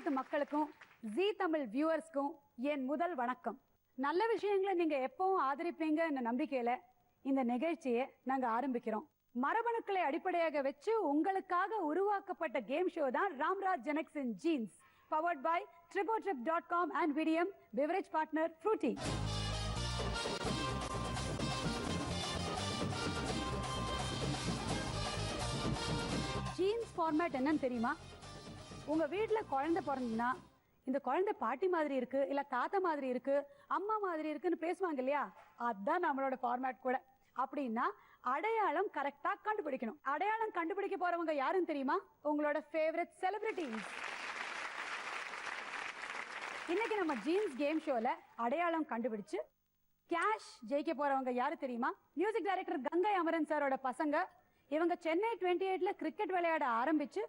தமிழ்நாட்டு மக்களுக்கும் ஜீ தமிழ் வியூவர்ஸ்க்கும் என் முதல் வணக்கம். நல்ல விஷயங்களை நீங்க எப்பவும் ஆதரிப்பீங்கன்னு நம்பிக்கையில இந்த நிகழ்ச்சியை நாங்க ஆரம்பிக்கிறோம். மரபணுக்களை அடிப்படையாக வச்சு உங்களுக்காக உருவாக்கப்பட்ட கேம் ஷோ தான் Ramraj Genex in jeans, powered by tribotrip.com and Vidium, beverage partner Fruity. Jeans format என்னன்னு தெரியுமா? உங்க வீட்டுல குழந்தை பிறந்ததுன்னா இந்த குழந்தை பாட்டி மாதிரி இருக்கு, இல்ல தாத்தா மாதிரி இருக்கு, அம்மா மாதிரி இருக்குன்னு பேசுவாங்க இல்லையா? அதுதான் நம்மளோட ஃபார்மேட் கூட. அப்படின்னா அடையாளம் கரெக்டா கண்டுபிடிக்கணும். அடையாளம் கண்டுபிடிக்க போறவங்க யாருன்னு தெரியுமா? உங்களோட ஃபேவரட் செலிபிரிட்டிஸ். இன்னைக்கு நம்ம ஜீன்ஸ் கேம் ஷோல அடையாளம் கண்டுபிடிச்சு கேஷ் ஜெயிக்க போறவங்க யாரு தெரியுமா? மியூசிக் டைரக்டர் கங்கை அமரன் சாரோட பசங்க. இவங்க சென்னை 28ல கிரிக்கெட் விளையாட ஆரம்பிச்சு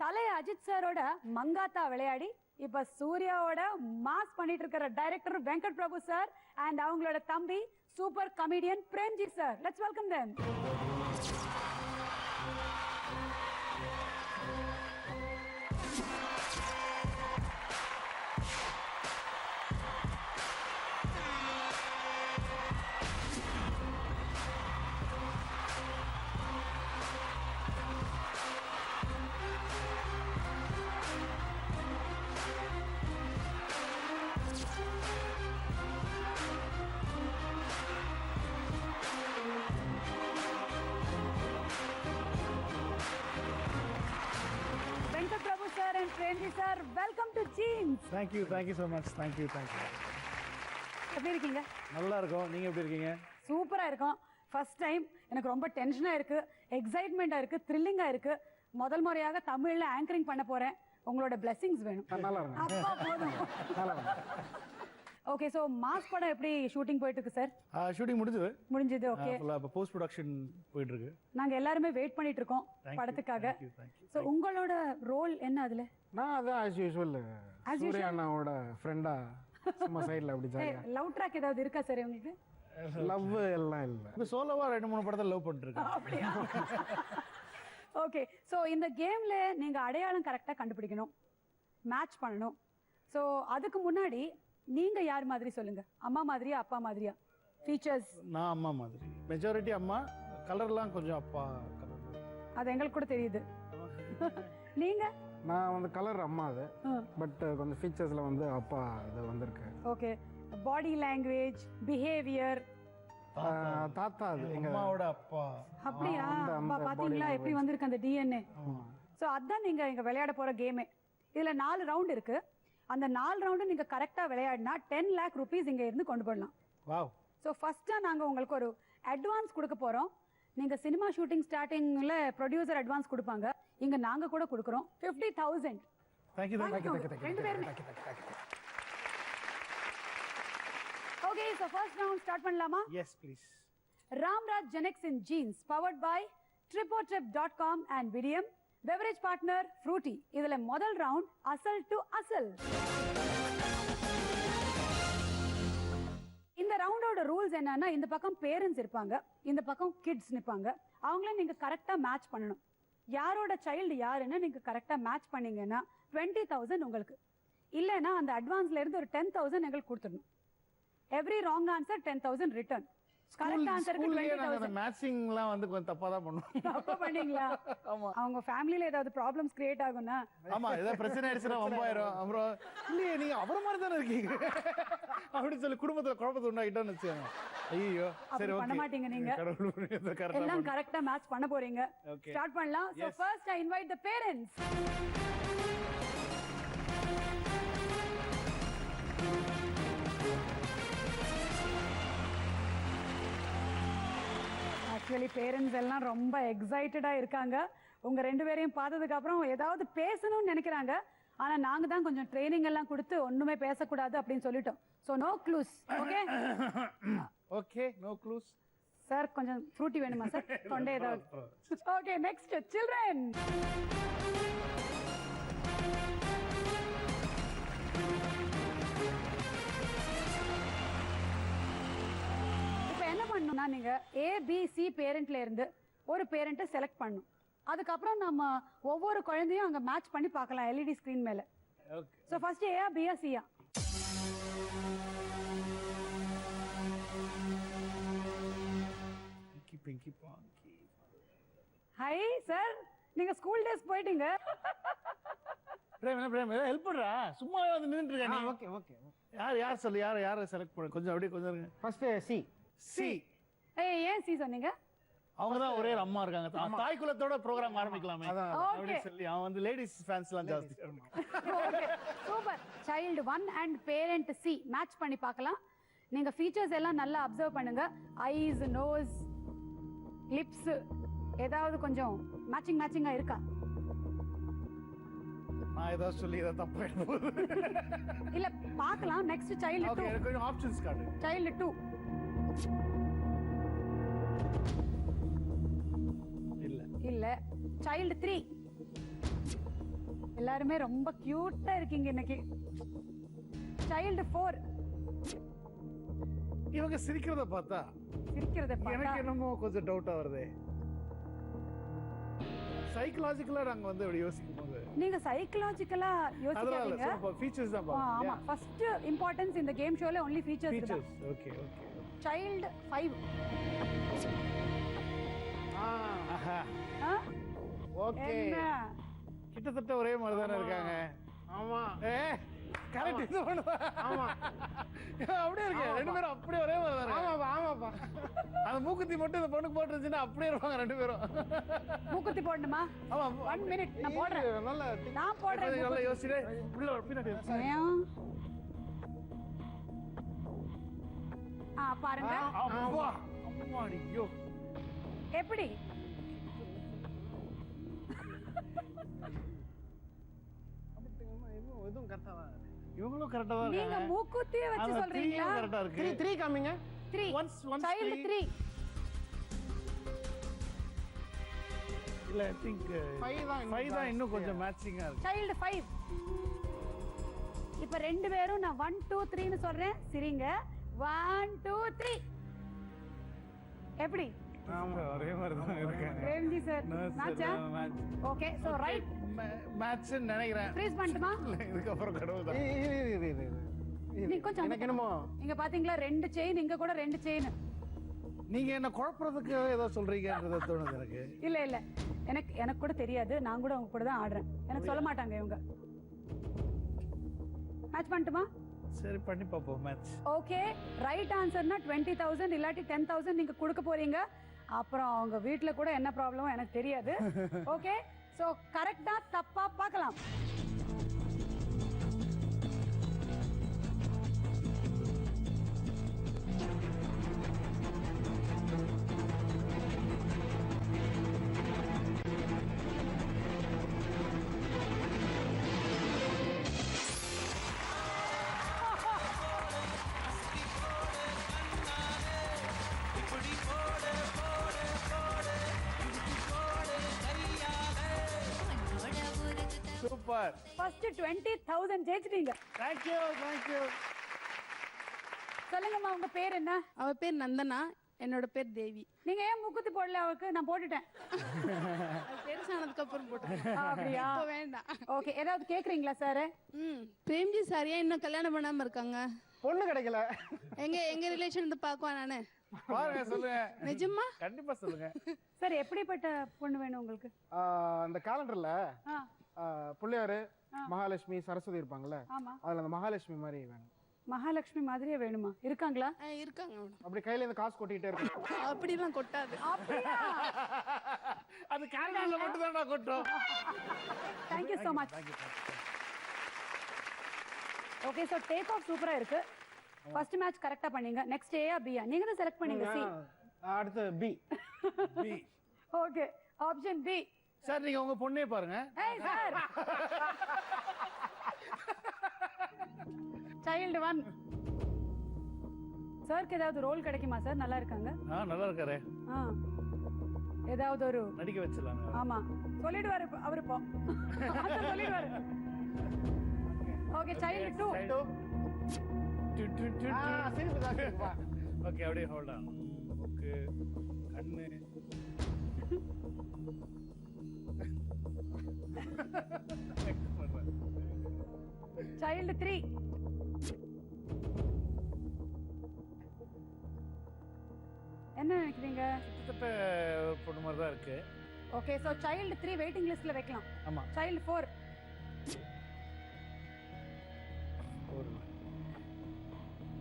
தலை அஜித் சாரோட மங்காத்தா விளையாடி இப்ப சூர்யாவோட மாஸ் பண்ணிட்டு இருக்கிற director Venkat Prabhu sir and அவங்களோட தம்பி super comedian Premji sir. Let's welcome them. And Premji sir, welcome to Jeans. Thank you so much. Thank you. எப்படி இருக்கீங்க? நல்லா இருக்கோம். நீங்க எப்படி இருக்கீங்க? சூப்பரா இருக்கோம். ஃபர்ஸ்ட் டைம் எனக்கு ரொம்ப டென்ஷனா இருக்கு, எக்ஸைட்மெண்டா இருக்கு, த்ரில்லிங்கா இருக்கு. முதல் முறையாக தமிழ்ல ஆங்கரிங் பண்ண போறேன். உங்களோட blessings வேணும். நல்லா இருக்கு. அப்பா போதும். நல்லா இருக்கு. ஓகே, சோ மாஸ் படம் எப்படி ஷூட்டிங் போயிட்டு இருக்கு சார்? ஷூட்டிங் முடிஞ்சது. ஓகே. இப்போ போஸ்ட் ப்ரொடக்ஷன் போயிட்டு இருக்கு. நாங்க எல்லாரும் வெயிட் பண்ணிட்டு இருக்கோம் படத்துக்காக. சோ உங்களோட ரோல் என்ன அதுல? நான் அதான் as usual சூர்யா அண்ணாவோட ஃப்ரெண்டா சும்மா சைடுல அப்படி ஜாலியா. லவ் ட்ராக் ஏதாவது இருக்கா சார் உங்களுக்கு? லவ் எல்லாம் இல்ல. இப்போ சோலோவா 2-3 படத்துல லவ் பண்ணிட்டு இருக்கேன். அப்படியே. ஓகே, சோ இந்த கேம்ல நீங்க அடையாளம் கரெக்டா கண்டுபிடிக்கணும், மேட்ச் பண்ணணும். சோ அதுக்கு முன்னாடி நீங்க யார் மாதிரி சொல்லுங்க? அம்மா மாதிரியா அப்பா மாதிரியா? ஃபீச்சர்ஸ். நான் அம்மா மாதிரி. மெஜாரிட்டி அம்மா, கலர்லாம் கொஞ்சம் அப்பா கலர். அது எங்களுக்கு கூட தெரியுது. நீங்க? நான் வந்து கலர் அம்மா அது, பட் கொஞ்சம் ஃபீச்சர்ஸ்ல வந்து அப்பா இது வந்திருக்கு. Okay, body language, behaviour. தாத்தா அது எங்க அம்மாவோட அப்பா. அப்படியா? பாத்தீங்களா எப்படி வந்திருக்கு அந்த டிஎன்ஏ? சோ அதான் நீங்க இங்க விளையாட போற கேமே. இதுல 4 ரவுண்ட் இருக்கு. அந்த 4 ரவுண்டும் நீங்க கரெக்டா விளையாடினா 10 lakh rupees இங்க இருந்து கொண்டு போடலாம். வாவ். சோ ஃபர்ஸ்டா நாங்க உங்களுக்கு ஒரு அட்வான்ஸ் கொடுக்க போறோம். நீங்க சினிமா ஷூட்டிங் ஸ்டார்டிங்ல ப்ரொடியூசர் அட்வான்ஸ் கொடுப்பாங்க, இங்க நாங்க கூட கொடுக்கறோம் 50,000. Thank you. ரெண்டு பேரும். Okay, so first round start பண்ணலாமா? Yes, please. Ramraj Genex in jeans, powered by tribotrip.com and Vidium, beverage partner Fruity. இதுல முதல் ரவுண்ட் அசல் டு அசல். இந்த ரவுண்டோட ரூல்ஸ் என்னன்னா, இந்த பக்கம் பேரண்ட்ஸ் இருப்பாங்க, இந்த பக்கம் கிட்ஸ் நிப்பாங்க. அவங்கள நீங்க கரெக்டா மேட்ச் பண்ணணும். யாரோட சைல்டு யாருன்னு நீங்க கரெக்டா மேட்ச் பண்ணீங்கன்னா 20,000 உங்களுக்கு. இல்லைன்னா அந்த அட்வான்ஸ்ல இருந்து ஒரு 10,000 எங்களுக்கு கொடுத்துடணும். Every wrong answer 10,000 return. Correct ஆன்சருக்கு 20,000. மேட்சிங்லாம் வந்து கொஞ்சம் தப்பா தான் பண்ணுவோம். தப்பா பண்ணீங்களா? ஆமா. அவங்க ஃபேமிலில ஏதாவது ப்ராப்ளம்ஸ் கிரியேட் ஆகும்னா? ஆமா, ஏதாவது பிரச்சனை ஆயிடுச்சுனா வம்பாயிரும். அப்புறம் இல்லையே நீங்க அவர மாதிரி தானே இருக்கீங்க அப்படின்னு சொல்லி குடும்பத்துல குழப்பத்தை உண்டாக்கிட்டோன்னு வச்சுக்கோங்க. ஐயோ சரி, ஓகே. பண்ண மாட்டீங்க நீங்க. கடவுள் புரியுது. கரெக்ட்டா எல்லாம் கரெக்ட்டா மேட்ச் பண்ண போறீங்க. ஸ்டார்ட் பண்ணலாம். So first I invite the parents. Actually parents எல்லாம் ரொம்ப எக்ஸைட்டடா இருக்காங்க. உங்க ரெண்டு பேரையும் பார்த்ததுக்கு அப்புறம் ஏதாவது பேசணும்னு நினைக்கிறாங்க. ஆனா நாங்க தான் கொஞ்சம் ட்ரைனிங் எல்லாம் கொடுத்து ஒண்ணுமே பேசக்கூடாது அப்படின்னு சொல்லிட்டோம். So no clues. Okay okay, no clues. Sir கொஞ்சம் ஃப்ரூட்டி வேணுமா சார்? தொண்டை ஏதாவது. Okay, next children. நீங்க ABC பேரண்ட்ல இருந்து ஒரு பேரண்ட்டை செலக்ட் பண்ணணும். அதுக்கப்புறம் நம்ம ஒவ்வொரு குழந்தையும் அங்க மேட்ச் பண்ணி பார்க்கலாம் எல்இடி ஸ்கிரீன் மேல. ஓகே. ஸோ ஃபர்ஸ்ட் ஏயா பியா சியா? பிங்கி பிங்கி பாங்கி. ஹை சார், நீங்க ஸ்கூல் டேஸ் போயிட்டீங்க. பிரேம் ஹெல்ப் பண்றா, சும்மா வந்து நின்னுட்டு இருக்க நீ. Okay okay. யார் சொல்லு, யாரை செலக்ட் பண்ணு, கொஞ்சம் அப்படியே கொஞ்சம் இருங்க. First C. சி. ஏன் சி சொன்னீங்க? அவங்க தான் ஒரே ஒரு அம்மா இருக்காங்க. தாய் குலத்தோட ப்ரோகிராம் ஆரம்பிக்கலாமே அதான். அப்படி சொல்லி அவன் வந்து லேடிஸ் ஃபேன்ஸ்லாம் ஜாஸ்தி. Super. Child 1 and parent C match பண்ணி பார்க்கலாம். நீங்க ஃபீச்சர்ஸ் எல்லாம் நல்லா அப்சர்வ் பண்ணுங்க. ஐஸ், நோஸ், லிப்ஸ் ஏதாவது கொஞ்சம் மேட்சிங்கா இருக்கா? நான் ஏதாவது சொல்லி ஏதாவது தப்பா போகுது. இல்ல பார்க்கலாம். Next child 2. ஓகே, எனக்கு கொஞ்சம் ஆப்ஷன்ஸ் காட்டு. சைல்டு 2. இல்ல. சைல்டு 3. எல்லாருமே ரொம்ப கியூட்டா இருக்கீங்க இன்னைக்கு. சைல்டு 4. இவங்க சிரிக்கிறத பார்த்தா பார்த்தா எனக்கு என்னமோ கொஞ்சம் டவுட்டா வருது. சைக்காலஜிக்கலா நாங்க வந்து அப்படி யோசிக்கும் போது நீங்க சைக்காலஜிக்கலா யோசிக்காதீங்க. அதனால ஃபீச்சர்ஸ் தான் ஆமா, பாருங்க. ஃபர்ஸ்ட் இம்பார்ட்டன்ஸ் இந்த கேம் ஷோல only features தான். ஃபீச்சர்ஸ். ஓகே. சைல்டு 5. ஆஹா. ஓகே. என்ன கிட்டத்தட்ட ஒரே மாதிரி தானே இருக்காங்க. ஆமா. கரெக்ட் இது பண்ணுவா. ஆமா. அப்படியே இருக்கு. ரெண்டு பேரும் அப்படியே ஒரே மாதிரி தான் இருக்காங்க. ஆமாப்பா. அந்த மூக்குத்தி மட்டும் இந்த பொண்ணுக்கு போட்டுருந்துச்சுன்னா அப்படியே இருப்பாங்க ரெண்டு பேரும். மூக்குத்தி போடணுமா? ஆமா. 1 மினிட் நான் போடுறேன். நல்ல நான் போடுறேன். நல்லா யோசிச்சு உள்ள பின்னாடி ஏன்? பாருங்க அப்பா அம்மாடி ஐயோ. எப்படி இதுவும் கரெக்டா தான். இவங்களும் கரெக்டா தான் நீங்க இருக்காங்க. மூக்குத்தியே வச்சு சொல்றீங்களா? கரெக்டா இருக்கு. 3 காமிங்க. 3. Once child 3. இல்ல ஐ திங்க் 5 தான் இன்னும் கொஞ்சம் மேட்சிங்கா இருக்கு. சைல்டு 5. இப்ப ரெண்டு பேரும் நான் 1 2 3 ன்னு சொல்றேன். சிரிங்க. 1 2 3. எப்படி? ஆமா ஒரே மாதிரி தான் இருக்காங்க. பிரேம்ஜி சார் மேட்சா? ஓகே சோ ரைட் மேட்ச் நினைக்கிறேன். ஃப்ரீஸ் பண்ணட்டுமா? இதுக்கு அப்புறம் கடவுள் தான். நீ கொஞ்சம் எனக்கு என்னமோ இங்க பாத்தீங்களா 2 செயின், இங்க கூட 2 செயின். நீங்க என்ன குழப்பறதுக்கு ஏதோ சொல்றீங்கன்றது தோணுது எனக்கு. இல்ல எனக்கு கூட தெரியாது. நான் கூட அவங்க கூட தான் ஆடுறேன். எனக்கு சொல்ல மாட்டாங்க இவங்க. மேட்ச் பண்ணட்டுமா? சரி பண்ணி பாப்போம் மேட்ச். ஓகே ரைட் ஆன்சர்னா 20,000 இல்லாட்டி 10,000 நீங்க கொடுக்க போறீங்க. அப்புறம் அவங்க வீட்ல கூட என்ன ப்ராப்ளமோ எனக்கு தெரியாது. ஓகே சோ கரெக்ட்டா தப்பா பார்க்கலாம். சூப்பர். ஃபர்ஸ்ட் 20,000 ஜெயிச்சிட்டீங்க. Thank you. சொல்லுங்கம்மா உங்க பேர் என்ன? அவ பேர் நந்தனா, என்னோட பேர் தேவி. நீங்க ஏன் மூக்குத்தி போடல அவருக்கு? நான் போட்டுட்டேன். அது பெருசானதுக்கு அப்புறம் போட்டேன். அப்படியா? இப்போ வேண்டாம். ஓகே ஏதாவது கேக்குறீங்களா சார்? பிரேம்ஜி சாரியா இன்னும் கல்யாணம் பண்ணாம இருக்காங்க. பொண்ணு கிடைக்கல. எங்க ரிலேஷன் வந்து பாக்குவா நானு. பாருங்க சொல்லுங்க. நிஜமா? கண்டிப்பா சொல்லுங்க. சார் எப்படிப்பட்ட பொண்ணு வேணும் உங்களுக்கு? அந்த காலண்டர்ல பிள்ளையாரு, மகாலட்சுமி, சரஸ்வதி இருப்பாங்கல்ல, ஆமா அதுல அந்த மகாலட்சுமி மாதிரி வேணும். மகாலட்சுமி மாதிரியே வேணுமா? இருக்காங்களா? இருக்காங்க மேடம். அப்படி கையில இருந்து காசு கொட்டிட்டே இருக்கும். அப்படிலாம் கொட்டாது. அப்படியா? அது காலண்டர்ல மட்டும் தான் நான் கொட்டோம். Thank you so much. Okay so take off சூப்பரா இருக்கு. ஃபர்ஸ்ட் மேட்ச் கரெக்ட்டா பண்ணீங்க. நெக்ஸ்ட் ஏயா பியா? நீங்க தான் செலக்ட் பண்ணீங்க. சி. அடுத்து B. Okay option B. Sir நீங்க உங்க பொண்ணே பாருங்க. ஏய் சார். சைல்டு 1. சார்க்கு ஏதாவது ரோல் கிடைக்குமா சார்? நல்லா இருக்காங்க. நல்லா இருக்காரே. ஏதாவது ஒரு நடிக்க வச்சிடலாம். ஆமா சொல்லிடுவாரு அவரு இப்போ. அத சொல்லிடுவாரு. Okay child 2. ஓகே அப்படியே ஹோல்ட் ஆன். ஓகே கண்ணு சைல்டு 3. என்ன நினைக்கிறீங்க? கிட்டத்தட்ட ஒரு பொண்ணு மாதிரி தான் இருக்கு. ஓகே, சோ சைல்டு 3 வெயிட்டிங் லிஸ்ட்ல வைக்கலாம். ஆமா. சைல்டு 4.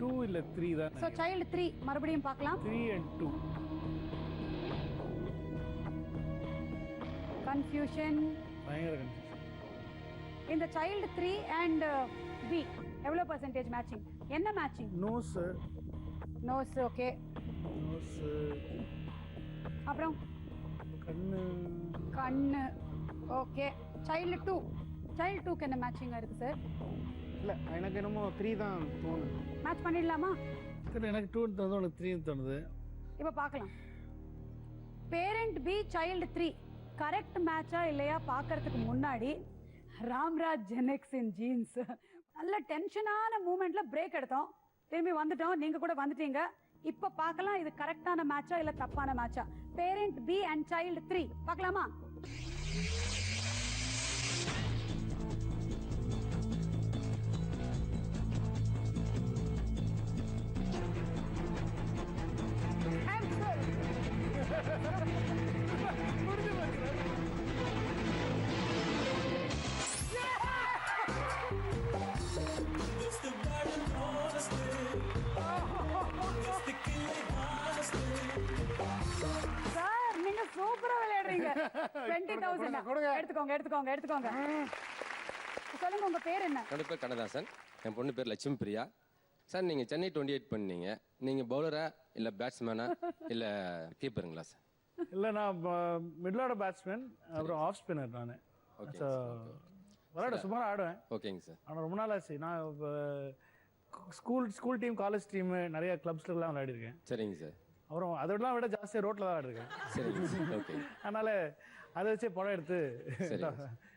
2 இல்ல 3 தான். சோ சைல்டு 3 மறுபடியும் பார்க்கலாம். 3 and 2. கன்ஃபியூஷன். பயங்கர கன்ஃபியூஷன். இந்த சைல்டு 3 அண்ட் பி எவ்வளவு பெர்சன்டேஜ் மேட்சிங்? என்ன matching? Nose. Nose. Okay. Nose. அப்புறம் கண்ணு. கண்ணு. ஓகே. சைல்டு 2. சைல்டு 2க்கு என்ன மேட்சிங்கா இருக்கு சார்? இல்ல எனக்கு என்னமோ 3 தான் தோணுது. மேட்ச் பண்ணிடலாமா? சரி, எனக்கு 2 தோணுது, உனக்கு 3 தோணுது. இப்போ பார்க்கலாம். பேரண்ட் பி சைல்டு 3 கரெக்ட் மேட்சா இல்லையா பார்க்கறதுக்கு முன்னாடி ராம்ராஜ் ஜெனெக்ஸின் ஜீன்ஸ் நல்ல டென்ஷனான மூமெண்ட்ல பிரேக் எடுத்தோம். திரும்பி வந்துட்டோம், நீங்க கூட வந்துட்டீங்க. இப்ப பார்க்கலாம் இது கரெக்டான மேட்சா இல்ல தப்பான மேட்சா. பேரண்ட் பி அண்ட் சைல்டு 3 பார்க்கலாமா? சார் நீங்க சூப்பரா விளையாடுறீங்க. 20,000 எடுத்துக்கோங்க எடுத்துக்கோங்க எடுத்துக்கோங்க. சொல்லுங்க உங்க பேர் என்ன? என்னோட பேர் கண்ணதாசன். என் பொண்ணு பேர் லட்சுமி பிரியா. சார் நீங்கள் சென்னை 28 பண்ணீங்க. நீங்கள் பவுலரா இல்லை பேட்ஸ்மேனா இல்லை கீப்பருங்களா சார்? இல்லை, நான் மிடில் ஆர்டர் பேட்ஸ்மேன், அப்புறம் ஆஃப் ஸ்பின்னர் நான். ஓகே விளையாட சுமாராக ஆடுவேன். ஓகேங்க சார். ஆனால் ரொம்ப நாள் ஆச்சு. நான் ஸ்கூல் டீம், காலேஜ் டீம், நிறைய கிளப்ஸ்லாம் விளையாடிருக்கேன். சரிங்க சார். அப்புறம் அதெல்லாம் விட ஜாஸ்தியாக ரோட்டில் தான் விளையாடிருக்கேன். சரிங்க சார். ஓகே. அதனால் அதை வச்சே படம் எடுத்து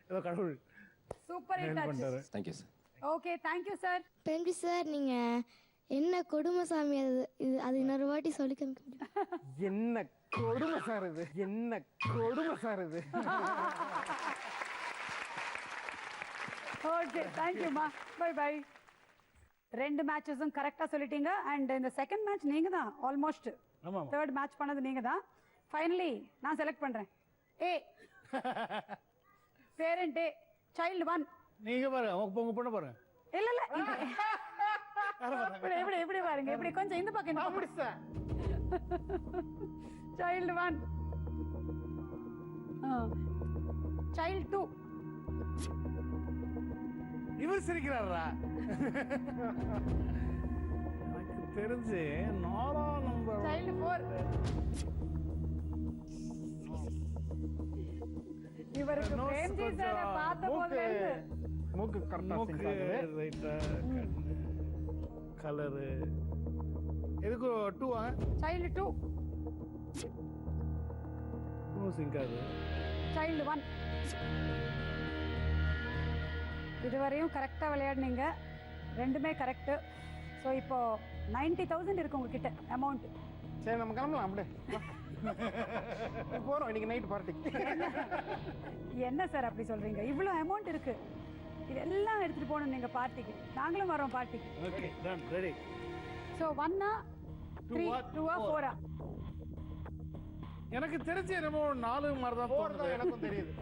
ஏதோ கடவுள் சூப்பர் ஹிட் ஆச்சு. Thank you sir. Okay, thank you sir. Premji sir, நீங்க என்ன கொடுமை சாமி அது இன்னொரு வாட்டி சொல்லி காமிக்க முடியும்? என்ன கொடுமை சார் இது, என்ன கொடுமை சார் இது. ஓகே, தேங்க் யூமா. Bye bye. 2 மேட்சஸும் கரெக்டா சொல்லிட்டீங்க. அண்ட் இந்த செகண்ட் மேட்ச் நீங்க தான் ஆல்மோஸ்ட். ஆமாம். தேர்ட் மேட்ச் பண்ணது நீங்க தான். ஃபைனலி நான் செலக்ட் பண்றேன். ஏ பேரண்ட் ஏ சைல்டு 1. நீங்க பாருங்க, உங்க பொண்ணு பாருங்க. இல்ல இல்ல இப்படி இப்படி இப்படி பாருங்க, இப்படி கொஞ்சம் இந்த பக்கம் இந்த பக்கம். சைல்டு 1. சைல்டு 2. இவர் சிரிக்கிறாரா? எனக்கு தெரிஞ்சு 4ஆம் நம்பர். சைல்டு 4. இவருக்கு பிரேம்ஜி சார் பார்த்த போதுல இருந்து மூக்கு கரெக்டா மூக்கு ரைட்டா, கலரு எதுக்கு 2 சைல்டு 2. சிங்காது. சைல்டு 1. இதுவரையும் கரெக்டா விளையாடுனீங்க, ரெண்டுமே கரெக்ட். ஸோ இப்போ 90,000 இருக்கு உங்ககிட்ட அமௌண்ட். சரி நம்ம கிளம்பலாம் அப்படியே. போறோம் இன்னைக்கு நைட் பார்ட்டிக்கு. என்ன சார் அப்படி சொல்றீங்க? இவ்வளோ அமௌண்ட் இருக்கு, இதெல்லாம் எடுத்துட்டு போகணும் நீங்க பார்ட்டிக்கு. நாங்களும் வரோம் பார்ட்டிக்கு. Okay, done, ready. ஸோ 1ஆ 3 2ஆ 4ஆ? எனக்கு தெரிஞ்சு என்னமோ 4 மாதிரி தான் தோணுது. எனக்கும் தெரியுது.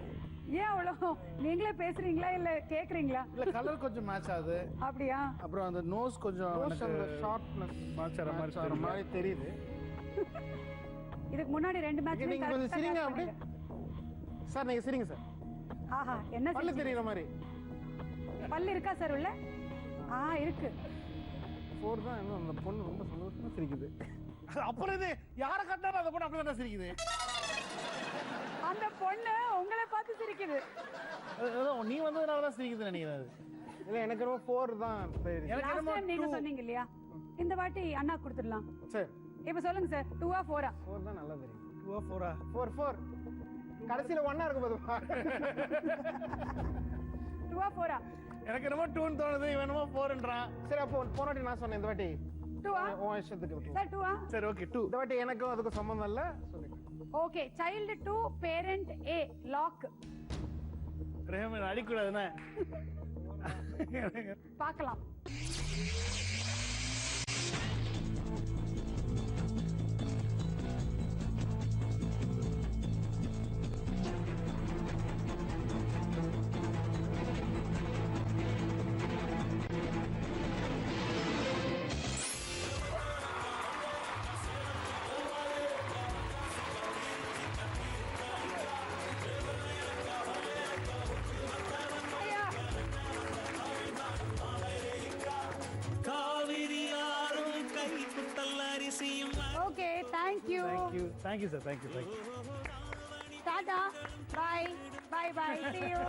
ஏன் அவ்வளோ நீங்களே பேசுறீங்களா இல்ல கேக்குறீங்களா? இல்ல, கலர் கொஞ்சம் மேட்ச் ஆகுது. அப்படியா? அப்புறம் அந்த நோஸ் கொஞ்சம் அந்த ஷார்ட்னஸ் மேட்ச் ஆற மாதிரி தெரியுது. இதுக்கு முன்னாடி 2 மேட்ச் நீங்க கொஞ்சம் சிரிங்க அப்படி. சார் நீங்க சிரிங்க சார். ஆஹா, என்ன பல்லு தெரியுற மாதிரி. பல்லு இருக்கா சார் உள்ள? இருக்கு. 4 தான். இன்னும் அந்த பொண்ணு ரொம்ப சந்தோஷமா சிரிக்குது. அப்புறம் இது யாரை கட்டாலும் அந்த பொண்ணு அப்படிதான் சிரிக்குது. அந்த பொண்ணு உங்களை பார்த்து சிரிக்குது. நீ வந்ததுனால தான் சிரிக்குது நினைக்கிறேன். இல்ல எனக்கு ரொம்ப 4 தான் தெரியுது. எனக்கு லாஸ்ட் என்னமோ டைம் நீங்க சொன்னீங்க இல்லையா, இந்த வாட்டி அண்ணா கொடுத்துடலாம். சரி இப்ப சொல்லுங்க சார், 2ஆ 4ஆ? 4 தான் நல்லா தெரியும். 2 4 4 கடைசியில 1 இருக்கும் போது 2ஆ 4ஆ? எனக்கு என்னமோ 2ன்னு தோணுது, இவன் என்னமோ 4ன்றான். சரி அப்போ போனாட்டி நான் சொன்னேன் இந்த வாட்டி 2ஆ? உன் இஷ்டத்துக்கு விட்டுருவோம். சார் 2ஆ? சரி ஓகே 2. இந்த வாட்டி எனக்கும் அதுக்கும் சம்பந்தம் இல்ல சொல்லிட்டேன். Okay, child 2 parent A lock. பிரேம் அடிக்கூடாதுண்ணே. பார்க்கலாம். Okay, thank you. Thank you sir, thank you. Tata, bye bye bye, see you.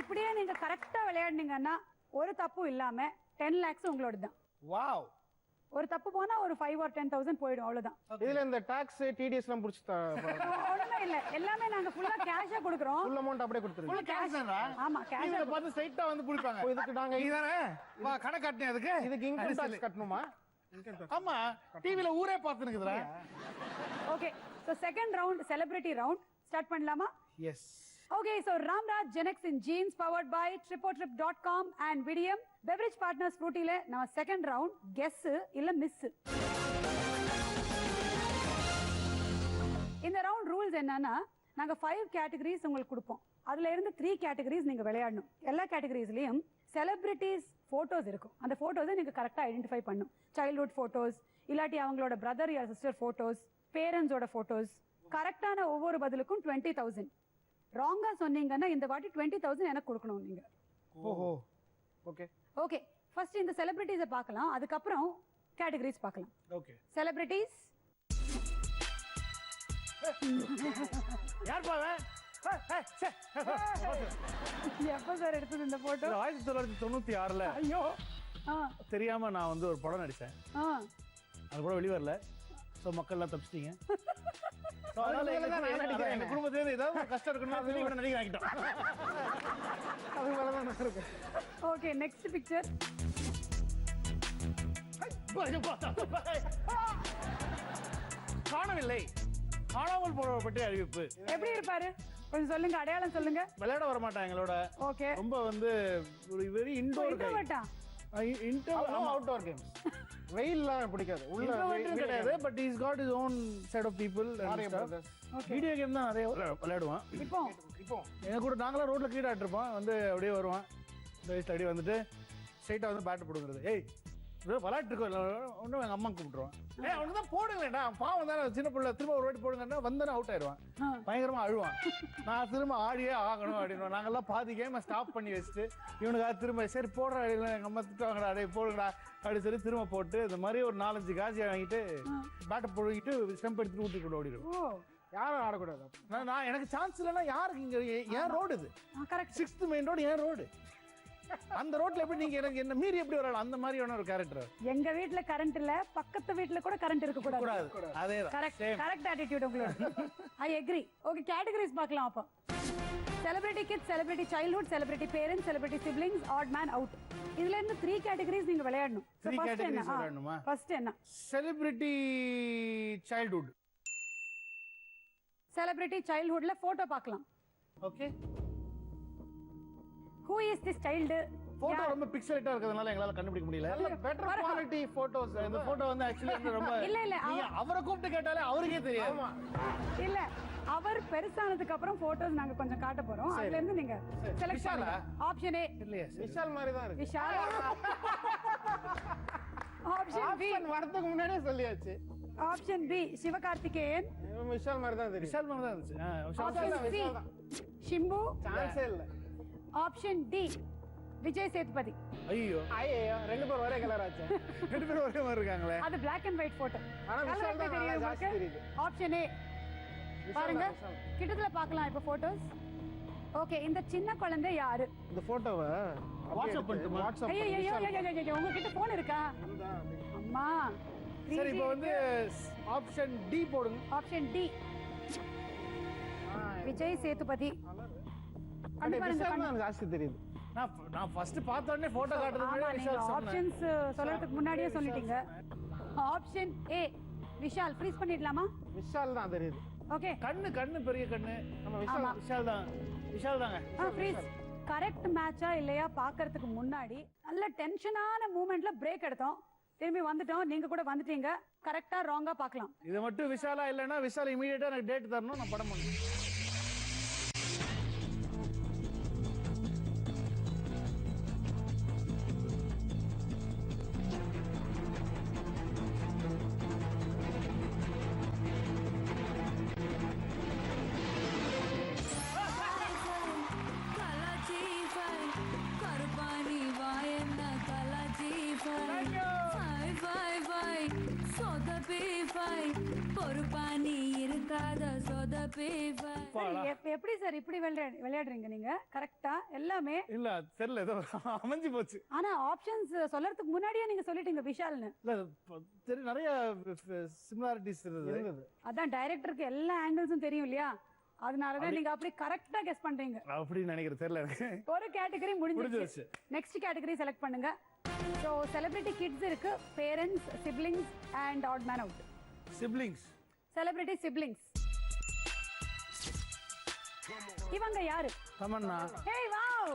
இப்படியே நீங்க கரெக்டா விளையாடுனீங்கன்னா ஒரு தப்பும் இல்லாம 10 lakhs உங்களோட தான். வாவ். ஒரு தப்பு போனா ஒரு 5 or 10,000 போயிடும், அவ்வளவுதான். இதுல இந்த டாக்ஸ் டிடிஎஸ் எல்லாம் புடிச்சு ஒண்ணுமே இல்ல, எல்லாமே நாங்க ஃபுல்லா கேஷா கொடுக்குறோம். ஃபுல் அமௌண்ட் அப்படியே கொடுத்துருங்க. ஃபுல் கேஷ் தானா? ஆமா, கேஷா. இத பார்த்து ஸ்ட்ரைட்டா வந்து புடிப்பாங்க. இதுக்கு நாங்க நீதானே வா கணக்கு காட்டுனே அதுக்கு. இதுக்கு இன்கம் டாக்ஸ் கட்டணுமா? ஆமா, டிவில ஊரே பாத்துனுக்குதுடா. Okay, so second round celebrity round start பண்ணலாமா? Yes. Okay, so Ramraj Genex in Jeans powered by tripotrip.com and Vidium. Beverage Partners Fruity le நம்ம second round guess இல்ல miss. இந்த ரவுண்ட் ரூல்ஸ் என்னன்னா நாங்க 5 கேட்டகரிஸ் உங்களுக்கு கொடுப்போம். அதுல இருந்து 3 கேட்டகரிஸ் நீங்க விளையாடணும். எல்லா கேட்டகரிஸ்லயும் செலிபிரிட்டிஸ் போட்டோஸ் இருக்கும். அந்த போட்டோஸை நீங்க கரெக்டா ஐடென்டிஃபை பண்ணணும். சைல்ட்ஹுட் போட்டோஸ், இல்லாட்டி அவங்களோட பிரதர் ஆர் சிஸ்டர் போட்டோஸ், பேரண்ட்ஸோட போட்டோஸ். கரெக்டான ஒவ்வொரு பதிலுக்கும் 20,000. ராங்கா சொன்னீங்கன்னா இந்த வாட்டி 20,000 எனக்கு கொடுக்கணும் நீங்க. ஓஹோ, ஓகே ஓகே, ஃபர்ஸ்ட் இந்த செலிபிரிட்டிஸை பார்க்கலாம், அதுக்கப்புறம் கேட்டகரிஸ் பார்க்கலாம். ஓகே. செலிபிரிட்டிஸ் யார் பாவே? எப்போ சார் எடுத்தது இந்த போட்டோ? 1996ல ஐயோ, தெரியாம நான் வந்து ஒரு படம் நடிச்சேன். அது கூட வெளிய வரல. சோ மக்கள் எல்லாம் தப்பிச்சிட்டீங்க. சோ அதனால எங்க குடும்பத்துல ஏதாவது ஒரு கஷ்டம் இருக்குன்னா சொல்லி இவனை நடிக்க ஆகிட்டோம். அது மேல தான் இருக்கு. Okay, next picture. காணவில்லை, காணாமல் போனவர் பற்றி அறிவிப்பு. எப்படி இருப்பாரு கொஞ்சம் சொல்லுங்க, அடையாளம் சொல்லுங்க. விளையாட வர மாட்டான் எங்களோட. ஓகே, ரொம்ப வந்து ஒரு வெரி இன்டோர் இன்ட்ரோவர்ட்டா? Outdoor games. வெயில்லாம் பிடிக்காது. உள்ள கிடையாது. But is got is own set of people. Video game தான் நிறைய விளையாடுவான். இப்போ எங்க கூட நாங்களாம் ரோட்ல கிரீட் இருப்போம். வந்து அப்படியே வருவான். இந்த வயசுல அப்படியே வந்துட்டு ஸ்ட்ரைட்டா வந்து பேட் போடுங்கிறது. ஏய் விளையாட்டு இருக்கோம் ஒன்றும் எங்க அம்மா கூப்பிட்டுருவான். அவனு தான் போடுங்களேடா, பாவம் தானே சின்ன பிள்ளை, திரும்ப ஒரு வாட்டி போடுங்கன்னா வந்தானே அவுட் ஆயிடுவான். பயங்கரமா அழுவான். நான் திரும்ப ஆடியே ஆகணும் அப்படின்னு நாங்கெல்லாம் பாதி கேமை ஸ்டாப் பண்ணி வச்சுட்டு இவனுக்காக திரும்ப சரி போடுற அடையில எங்க அம்மா திட்டுவாங்கடா, அடைய போடுங்கடா அப்படி சொல்லி திரும்ப போட்டு இந்த மாதிரி ஒரு 4-5 காஜி வாங்கிட்டு பேட்டை போடுங்கிட்டு ஸ்டெம்ப் எடுத்துட்டு ஊட்டி கூட ஓடிடுவோம். யாரும் ஆடக்கூடாது. நான் எனக்கு சான்ஸ் இல்லைன்னா யாருக்கு இங்க ஏன் ரோடு இது? கரெக்ட், 6th மெயின் ரோடு ஏன் ரோடு? அந்த ரோட்ல எப்படி நீங்க எனக்கு என்ன மீறி எப்படி வரலாம்? அந்த மாதிரியான ஒரு கேரக்டர். எங்க வீட்ல கரண்ட் இல்ல, பக்கத்து வீட்ல கூட கரண்ட் இருக்க கூடாது. அதேதான். கரெக்ட், கரெக்ட் ஆட்டிட்யூட் உங்களோட. I agree. ஓகே, கேட்டகரிஸ் பார்க்கலாம் அப்போ. Celebrity kids, celebrity childhood, celebrity parents, celebrity siblings, add man, out. இதுல இருந்து 3 கேட்டகரிஸ் நீங்க விளையாடணும். 3 கேட்டகரிஸ் விளையாடணுமா? ஃபர்ஸ்ட் என்ன? Celebrity childhood. செலிபிரிட்டி சைல்ட்ஹுட்ல போட்டோ பார்க்கலாம். Okay. Who is this child? Photo ரொம்ப பிக்சலேட்டா இருக்கிறதுனால எங்களால கண்டுபிடிக்க முடியல. Better quality photos. இந்த போட்டோ வந்து एक्चुअली ரொம்ப இல்ல நீங்க அவரை கூப்பிட்டு கேட்டாலே அவருக்கே தெரியாது. இல்ல, அவர் பெருசானதுக்கு அப்புறம் போட்டோஸ் நாங்க கொஞ்சம் காட்ட போறோம். அதுல இருந்து நீங்க செலக்ட் பண்ணுங்க. ஆப்ஷன் A இல்லையா? விஷால் மாதிரி தான் இருக்கு. விஷால். ஆப்ஷன் B வரதுக்கு முன்னாடியே சொல்லியாச்சு. Option B Sivakarthikeyan. விஷால் மாதிரி தான் தெரியும். விஷால் மாதிரி தான் இருந்துச்சு. Option C ஷிம்பு. சான்ஸே இல்ல. Option D Vijay Sethupathi. ஐயோ ஐயோ, ரெண்டு பேரும் ஒரே கலர் ஆச்சு. ரெண்டு பேரும் ஒரே மாதிரி இருக்காங்களே. அது Black and white போட்டோ. ஆனா விஷால் தான் நல்லா ஜாஸ்தி தெரியுது. ஆப்ஷன் A பாருங்க, கிட்டத்துல பார்க்கலாம் இப்ப போட்டோஸ். ஓகே, இந்த சின்ன குழந்தை யாரு? இந்த போட்டோவை வாட்ஸ்அப் பண்ணிட்டுமா? வாட்ஸ்அப் ஐயோ ஐயோ ஐயோ, உங்ககிட்ட போன் இருக்கா? அம்மா. சரி, இப்போ வந்து ஆப்ஷன் D போடுங்க. Option D Vijay Sethupathi. விஷால் ஜாஸ்தி தெரியுது. நான் ஃபர்ஸ்ட் பார்த்த உடனே போட்டோ காட்டுறதுக்கு விஷால் சொன்னேன். ஆப்ஷன்ஸ் சொல்றதுக்கு முன்னாடியே சொல்லிட்டீங்க. Option A Vishal. ஃப்ரீஸ் பண்ணிடலாமா? விஷால் தான் தெரியுது. ஓகே, கண்ணு பெரிய கண்ணு. நம்ம ஆமா. விஷால் தான். விஷால் தாங்க. ஃப்ரீஸ். கரெக்ட் மேட்சா இல்லையா பார்க்கறதுக்கு முன்னாடி நல்ல டென்ஷனான மூமெண்ட்ல பிரேக் எடுத்தோம். திரும்பி வந்துட்டோம். நீங்க கூட வந்துட்டீங்க. கரெக்டா ராங்கா பார்க்கலாம். இது மட்டும் விஷாலா இல்லைன்னா விஷால் இமீடியட்டா எனக்கு டேட் தரணும், நான் படம் பண்ணுவேன். எப்படி சார் இப்படி விளையாடுறீங்க நீங்க? கரெக்டா எல்லாமே இல்ல தெரியல, ஏதோ அமைஞ்சு போச்சு. ஆனா ஆப்ஷன்ஸ் சொல்லறதுக்கு முன்னாடியே நீங்க சொல்லிட்டீங்க விஷால்னு. இல்ல தெரியும், நிறைய சிமிலாரிட்டிஸ் இருந்தது. அதான் டைரக்டருக்கு எல்லா ஆங்கிள்ஸும் தெரியும் இல்லையா? அதனாலதான் நீங்க அப்படி கரெக்டா கெஸ் பண்றீங்க. அப்படி நினைக்கிறேன், தெரியல எனக்கு. ஒரு கேட்டகரி முடிஞ்சிருச்சு. நெக்ஸ்ட் கேட்டகரி செலக்ட் பண்ணுங்க. சோ செலிபிரிட்டி கிட்ஸ் இருக்கு, parents, siblings and odd man out. Siblings. Celebrity siblings. இவங்க யாரு? தமன்னா. Hey wow.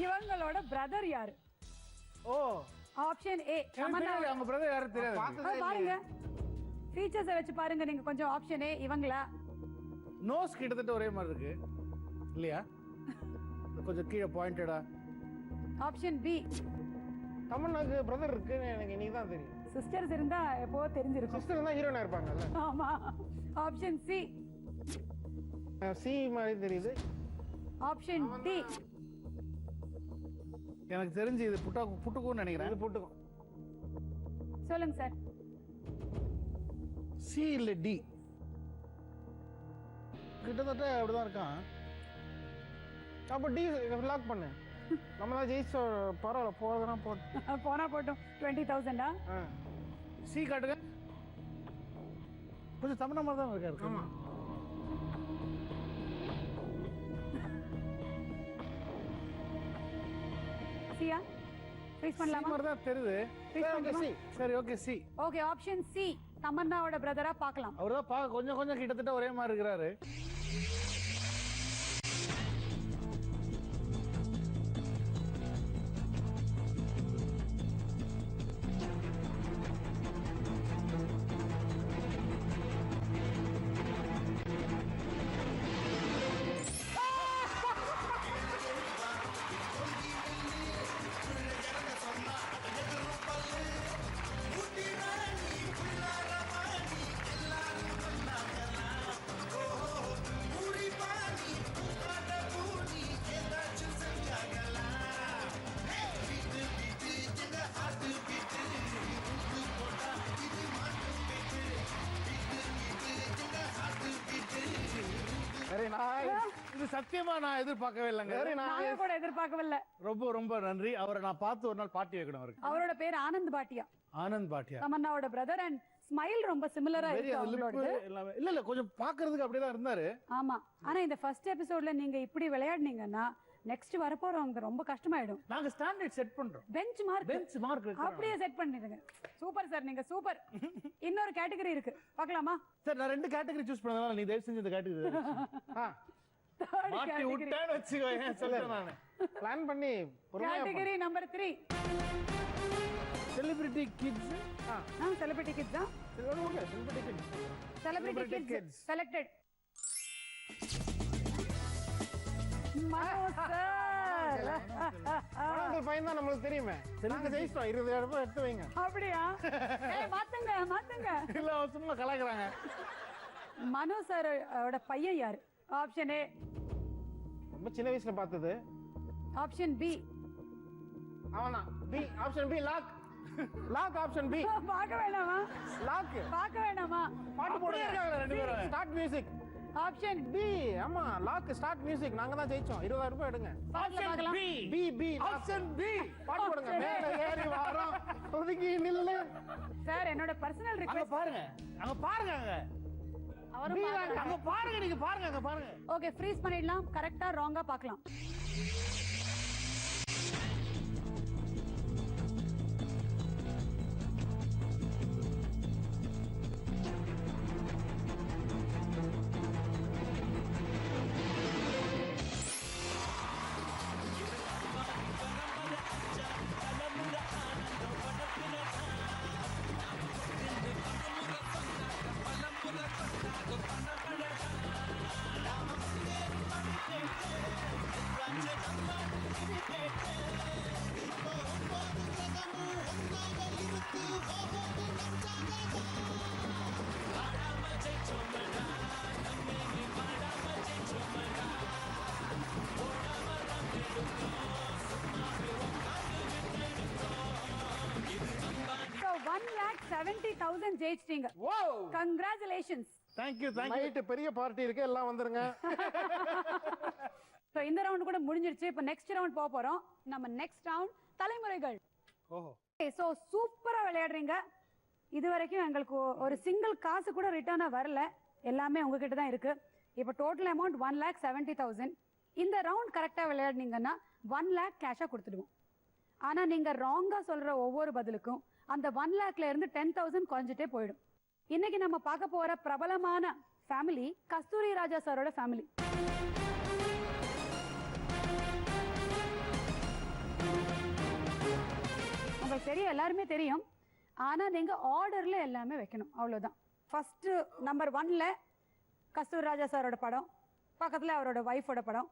இவங்களோட பிரதர் யாரு? Oh, option A Tamannaah. அவங்க பிரதர் யாரு தெரியாது. பாருங்க, ஃபீச்சர்ஸ் வச்சு பாருங்க நீங்க கொஞ்சம். ஆப்ஷன் ஏ இவங்களா? நோஸ் கிட்டத்தட்ட ஒரே மாதிரி இருக்கு இல்லையா? கொஞ்சம் கீழே பாயிண்டடா. ஆப்ஷன் பி தமன்னாக்கு பிரதர் இருக்குன்னு எனக்கு இன்னைக்கு தான் தெரியும். சிஸ்டர்ஸ் இருந்தா எப்போ தெரிஞ்சிருக்கும். சிஸ்டர் தான் ஹீரோனா இருப்பாங்கல்ல. ஆமா. Option C. சி மாதிரி தெரியுது. Option D. எனக்கு தெரிஞ்சு இது புட்டுக்குன்னு நினைக்கிறேன். இது புட்டுக்கும். சொல்லுங்க சார். சி இல்ல டி, கிட்டத்தட்ட அப்படிதான் இருக்கான். அப்போ டி லாக் பண்ணு. நம்ம தான் ஜெயிச்ச பரவாயில்ல, போறதுனா போனா போட்டோம். 20,000 சி காட்டுங்க. கொஞ்சம் தமிழ் மாதிரி தான் இருக்காரு. ஆமா. சியா ஃப்ரீஸ் பண்ணலாமா? மாதிரி தான் தெரியுது. சரி okay C. Okay option C தமன்னாவோட பிரதரா பார்க்கலாம். அவர்தான் பார்க்க கொஞ்சம் கொஞ்சம் கிட்டத்தட்ட ஒரே மாதிரி இருக்கிறாரு. இது சத்தியமா நான் எதிர்பார்க்கவே இல்லைங்க. நாங்க கூட எதிர்பார்க்கவில்லை. ரொம்ப ரொம்ப நன்றி. அவரை நான் பார்த்து ஒரு நாள் பாட்டி வைக்கணும் அவருக்கு. அவரோட பேர் ஆனந்த் பாட்டியா. ஆனந்த் பாட்டியா தமன்னாவோட பிரதர். அண்ட் ஸ்மைல் ரொம்ப சிமிலரா இருக்கு அவங்களோட. இல்ல கொஞ்சம் பார்க்கிறதுக்கு அப்படியே தான் இருந்தாரு. ஆமா. ஆனா இந்த ஃபர்ஸ்ட் எபிசோட்ல நீங்க இப்படி விளையாடுனீங்கன்னா நெக்ஸ்ட் வரப்போறவங்க ரொம்ப கஷ்டமாயிடும். நாங்க ஸ்டாண்டர்ட் செட் பண்றோம். பெஞ்ச் மார்க் அப்படியே செட் பண்ணிடுங்க. சூப்பர் சார், நீங்க சூப்பர். இன்னொரு கேட்டகரி இருக்கு, பார்க்கலாமா? சார் நான் 2 கேட்டகரி சூஸ் பண்ணதால நீ தயவு செஞ்சு இந்த கேட்டகரி மாட்டி விட்டான்னு வச்சுக்கோ. ஏன் சொல்றேன் நான் பிளான் பண்ணி. Category number 3 celebrity kids. Celebrity kids தான். Celebrity kids selected. பையன் தான் நம்மளுக்கு தெரியுமே. நாங்க ஜெயிச்சிட்டோம். 20,000 ரூபாய் எடுத்து வைங்க. அப்படியா? மாத்துங்க. இல்ல சும்மா கலாய்க்கறாங்க. மனோ சாரோட பையன் யாரு? ஆப்ஷன் ஏ ரொம்ப சின்ன வயசுல பார்த்தது. ஆப்ஷன் பி அவனா. B. Option B lock. Option B. பார்க்க வேணாமா? பார்க்க வேணாமா? பாட்டு போடுங்க ரெண்டு பேரும். Start music. Option B. ஆமா லாக் ஸ்டார்ட் மியூசிக். நாங்க தான் ஜெயிச்சோம். 20,000 ரூபாய் எடுங்க. Option B. Option B. பாட்டு போடுங்க. மேல ஏறி வாரம் ஒதுங்கி நில்லு. சார் என்னோட பர்சனல் ரிக்வெஸ்ட். அங்க பாருங்க. அவரும் அங்க பாருங்க. நீங்க பாருங்க. ஓகே ஃப்ரீஸ் பண்ணிடலாம். கரெக்ட்டா ராங்கா பார்க்கலாம். So 1,70,000 ஜெயிச்சிட்டீங்க. Congratulations. தேங்க்யூ நைட்டு பெரிய பார்ட்டி இருக்கு, எல்லாம் வந்துருங்க. ஸோ இந்த ரவுண்ட் கூட முடிஞ்சிருச்சு. இப்போ நெக்ஸ்ட் ரவுண்ட் போக போறோம். நம்ம நெக்ஸ்ட் ரவுண்ட் தலைமுறைகள். ஓஹோ. ஸோ சூப்பரா விளையாடுறீங்க. இது வரைக்கும் எங்களுக்கு ஒரு சிங்கிள் காசு கூட ரிட்டர்னா வரல. எல்லாமே உங்ககிட்ட தான் இருக்கு. இப்போ டோட்டல் அமௌண்ட் 1,70,000. இந்த ரவுண்ட் கரெக்டா விளையாடுனீங்கன்னா 1 lakh கேஷா கொடுத்துடுவோம். ஆனா நீங்க ராங்கா சொல்ற ஒவ்வொரு பதிலுக்கும் அந்த 1 lakhல இருந்து 10,000 குறைஞ்சிட்டே போயிடும். இன்னைக்கு நம்ம பார்க்க போற பிரபலமான ஃபேமிலி கஸ்தூரி ராஜா சாரோட ஃபேமிலி. உங்களுக்கு தெரியும், எல்லாருமே தெரியும். ஆனா நீங்க ஆர்டர்ல எல்லாமே வைக்கணும், அவ்வளவுதான். ஃபர்ஸ்ட் நம்பர் 1ல கஸ்தூரி ராஜா சாரோட படம், பக்கத்துல அவரோட ஒய்ஃபோட படம்.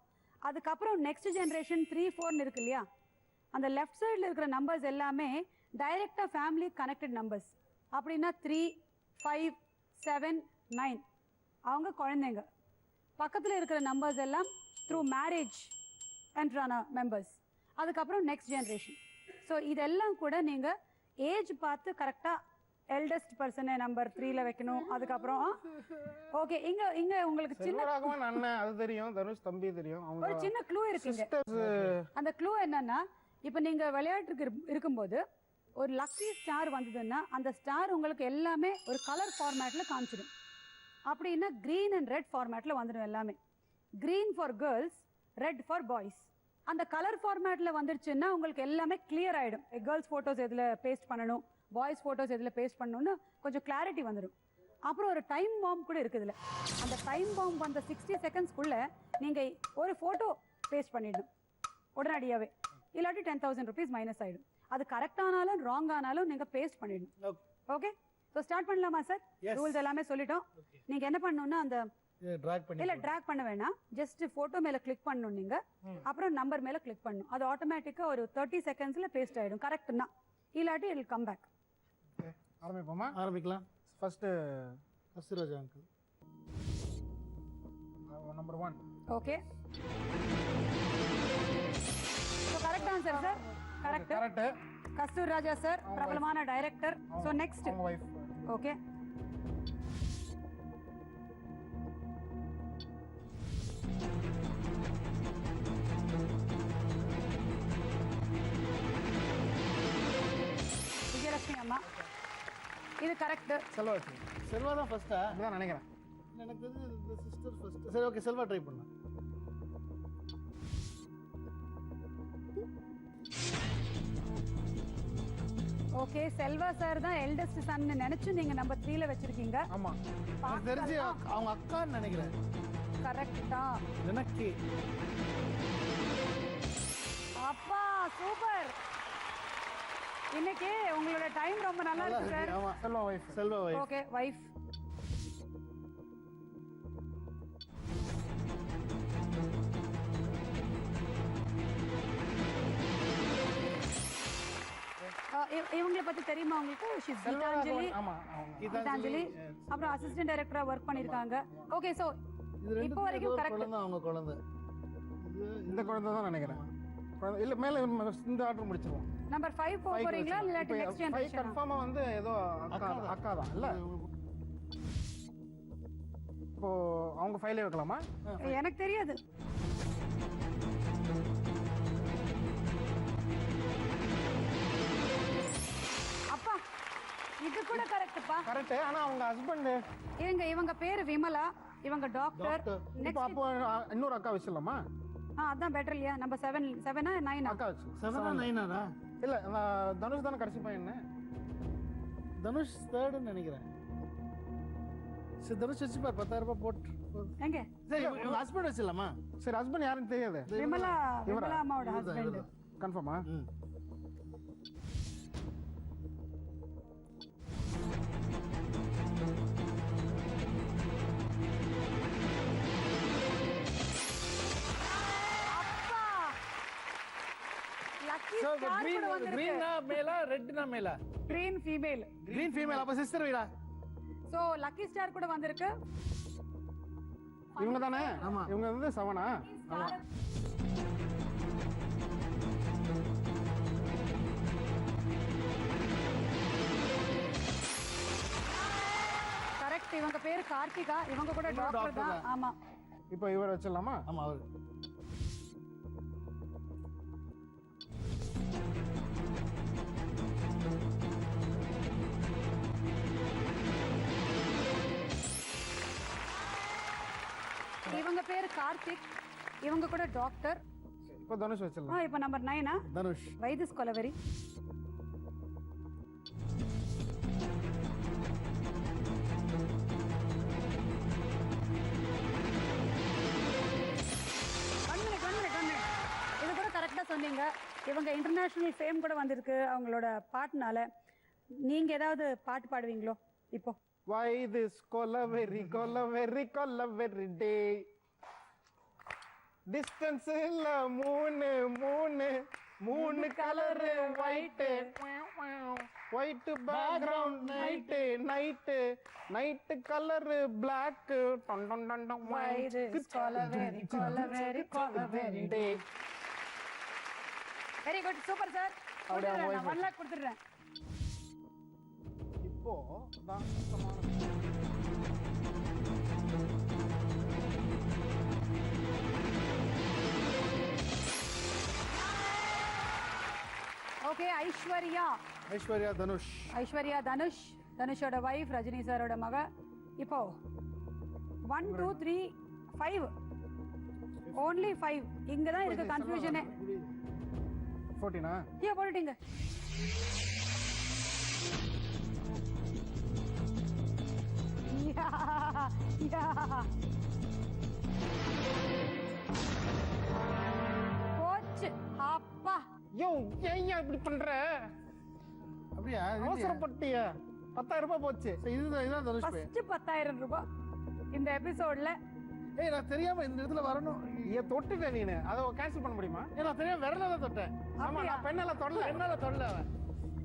அதுக்கப்புறம் நெக்ஸ்ட் ஜெனரேஷன் 3, 4 இருக்கு இல்லையா, அந்த லெஃப்ட் சைடில் இருக்கிற நம்பர்ஸ் எல்லாமே டைரக்டா ஃபேமிலி கனெக்டட் நம்பர்ஸ். அப்படின்னா 3, 5, 7, 9 அவங்க குழந்தைங்க. பக்கத்தில் இருக்கிற நம்பர்ஸ் எல்லாம் த்ரூ மேரேஜ் என்ட்ரான மெம்பர்ஸ். அதுக்கப்புறம் நெக்ஸ்ட் ஜென்ரேஷன். ஸோ இதெல்லாம் கூட நீங்கள் ஏஜ் பார்த்து கரெக்டாக எல்டஸ்ட் பர்சனை நம்பர் 3ல வைக்கணும். அதுக்கப்புறம் ஓகே, இங்க உங்களுக்கு சின்ன அண்ணன் அது தெரியும், தனுஷ் தம்பி தெரியும். ஒரு சின்ன க்ளூ இருக்குங்க. அந்த க்ளூ என்னன்னா, இப்போ நீங்க விளையாட்டுக்கு இருக்கும்போது ஒரு லக்கி ஸ்டார் வந்ததுன்னா அந்த ஸ்டார் உங்களுக்கு எல்லாமே ஒரு கலர் ஃபார்மேட்ல காமிச்சிடும். அப்படின்னா கிரீன் அண்ட் ரெட் ஃபார்மேட்ல வந்துடும் எல்லாமே. Green for girls, red for boys. அந்த கலர் ஃபார்மேட்ல வந்துருச்சுன்னா உங்களுக்கு எல்லாமே கிளியர் ஆயிடும். கேர்ள்ஸ் ஃபோட்டோஸ் எதில் பேஸ்ட் பண்ணணும், பாய்ஸ் ஃபோட்டோஸ் எதில் பேஸ்ட் பண்ணணும்னு கொஞ்சம் கிளாரிட்டி வந்துடும். அப்புறம் ஒரு டைம் பாம் கூட இருக்குதுல. அந்த டைம் பாம் வந்த 60 செகண்ட்ஸ்க்குள்ள நீங்க ஒரு ஃபோட்டோ பேஸ்ட் பண்ணிடணும் உடனடியாவே. இல்லாட்டி 10,000 rupees மைனஸ் ஆயிடும். அது கரெக்ட் ஆனாலும் ராங் ஆனாலும் நீங்க பேஸ்ட் பண்ணிடணும். ஓகே, ஸோ ஸ்டார்ட் பண்ணலாமா சார்? ரூல்ஸ் எல்லாமே சொல்லிட்டோம். நீங்க என்ன பண்ணணும்னா அந்த டிராக் பண்ண வேணாம், ஜஸ்ட் போட்டோ மேல கிளிக் பண்ணணும் நீங்க. அப்புறம் நம்பர் மேல கிளிக் பண்ணணும். அது ஆட்டோமேட்டிக்கா ஒரு 30 செகண்ட்ஸ்ல பேஸ்ட் ஆயிடும். கரெக்ட்னா, இல்லாட்டி இட் வில் கம் பேக். ஆரம்பிப்போமா? ஆரம்பிக்கலாம். First Kasthuraja uncle number 1. Okay, so correct answer sir. Correct. Kasthuri Raja sir பிரபலமான director. So next okay, Vijayalakshmi அம்மா. இது கரெக்ட். செல்வா தான் ஃபர்ஸ்டா? அப்படிதான் நினைக்கிறேன். எனக்கு தெரிஞ்சு இந்த சிஸ்டர் ஃபர்ஸ்ட். சரி ஓகே, செல்வா ட்ரை பண்ணலாம். ஓகே, செல்வா சார் தான் எல்டஸ்ட் சன் நினைச்சு நீங்க நம்பர் 3ல வச்சிருக்கீங்க. ஆமா, எனக்கு தெரிஞ்சு அவங்க அக்கான்னு நினைக்கிறேன். கரெக்ட்டா? எனக்கு அப்பா சூப்பர். இன்னைக்கு உங்களோட டைம் ரொம்ப நல்லா இருக்கு சார். ஆமா, Selva wife. Selva wife. Okay, wife. இவங்களை பத்தி தெரியுமா உங்களுக்கு? கீதாஞ்சலி. ஆமா, கீதாஞ்சலி அப்புறம் அசிஸ்டன்ட் டைரக்டரா ஒர்க் பண்ணிருக்காங்க. ஓகே, சோ இப்போ வரைக்கும் கரெக்ட். அவங்க குழந்தை இந்த குழந்தை தான் நினைக்கிறேன். இல்ல மேல இந்த ஆர்டர் முடிச்சிருவோம். நம்பர் 5 போறீங்களா இல்ல நெக்ஸ்ட் ஜெனரேஷன்? கன்ஃபார்மா வந்து ஏதோ அக்கா தான் இல்ல. இப்போ அவங்க ஃபைலே வைக்கலாமா? எனக்கு தெரியாது. அப்பா இது கூட கரெக்ட்ப்பா. கரெக்ட். ஆனா அவங்க ஹஸ்பண்ட் இவங்க பேரு விமலா, இவங்க டாக்டர். இப்போ அப்போ இன்னொரு அக்கா வச்சிடலாமா? அதான் பெட்டர் இல்லையா? நம்பர் 7 9 அக்கா வச்சு 7 9 இல்ல, தனுஷ் தானே கடைசி பையன். தனுஷ் 3rd நினைக்கிறேன். சரி, தனுஷ் வச்சு பார், 10,000 ரூபாய் போட்டு. எங்க? சரி, உங்க ஹஸ்பண்ட் வச்சிடலாமா? சரி, ஹஸ்பண்ட் யாருன்னு தெரியாது. விமலா அம்மாவோட ஹஸ்பண்ட். கன்ஃபார்மா? green na male red na male green female அப்ப சிஸ்டர் வீடா? சோ லக்கி ஸ்டார் கூட வந்திருக்கு. இவங்க தானே? ஆமா, இவங்க வந்து 7ஆ? பேர் கார்த்திகா, இவங்க கூட இவங்களும் டாக்டர் doctor தான். தான். ஆமா. இப்போ இவர் வச்சிடலாமா? ஆமா அவரு. இவங்க பேர் கார்த்திக், இவங்க கூட டாக்டர். இப்போ தனுஷ் வச்சிடலாம். இப்போ நம்பர் 9 தனுஷ். வைதிஸ் கொலவெரி. இது கூட கரெக்டா சொன்னீங்க. இவங்க இன்டர்நேஷனல் ஃபேம் கூட வந்திருக்கு அவங்களோட பாட்டுனால. நீங்க ஏதாவது பாட்டு பாடுவீங்களோ இப்போ? Why this கொலவெரி டே டிஸ்டன்ஸ் இல்ல மூணு colour white background night colour black டே. Very good, super sir. அப்படியே அவங்க wife 1 லாக் கொடுத்துறேன். இப்போ தான் ஓகே, ஐஸ்வர்யா. ஐஸ்வர்யா தனுஷ். ஐஸ்வர்யா தனுஷ், தனுஷோட வைஃப், ரஜினி சாரோட மக. இப்போ 1 2 3 5 only 5. இங்க தான் இருக்கு கன்ஃபியூஷனே. 14 ஏன் போட்டுட்டீங்க? போச்சு அப்பா. யோ ஏன் இப்படி பண்ற? அப்படியா? அவசரப்பட்டியா? 10,000 ரூபாய் போச்சு. இதுதான் தனுஷ் பே. ஃபர்ஸ்ட் 10,000 ரூபாய் இந்த எபிசோட்ல. ஏய் நான் தெரியாம இந்த இடத்துல வரணும். ஏன் தொட்டுட்ட நீனு? அதை கேன்சல் பண்ண முடியுமா? ஏய் நான் தெரியாம விரலால தொட்டேன். ஆமா, நான் பெண்ணால தொடல. என்னால தொடல அவன்.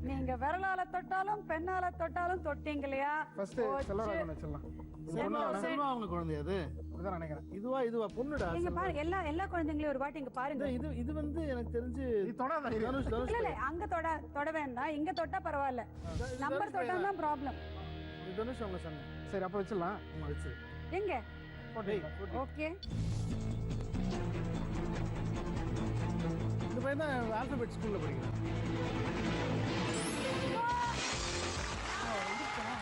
நீங்க விரலால தொட்டாலும் பெண்ணால தொட்டாலும் தொட்டீங்க இல்லையா? ஃபர்ஸ்ட் செல்வராகவன் வச்சிடலாம். செல்வா அவங்க குழந்தை அது. அப்படிதான் நினைக்கிறேன். இதுவா பொண்ணுடா. நீங்க பாருங்க, எல்லா குழந்தைங்களையும் ஒரு வாட்டி இங்க பாருங்க. இது வந்து எனக்கு தெரிஞ்சு நீ தொடாத. தனுஷ் இல்ல அங்க தொட வேண்டாம், இங்க தொட்டா பரவாயில்ல. நம்பர் தொட்டா தான் ப்ராப்ளம். தனுஷ் அவங்க சொன்ன. சரி அப்ப வச்சிடலாம். வச்சு எங்க? டேய் ஓகே. இந்த பையன் தான் ஆல்பபெட் ஸ்கூல்ல படிக்கிறான்.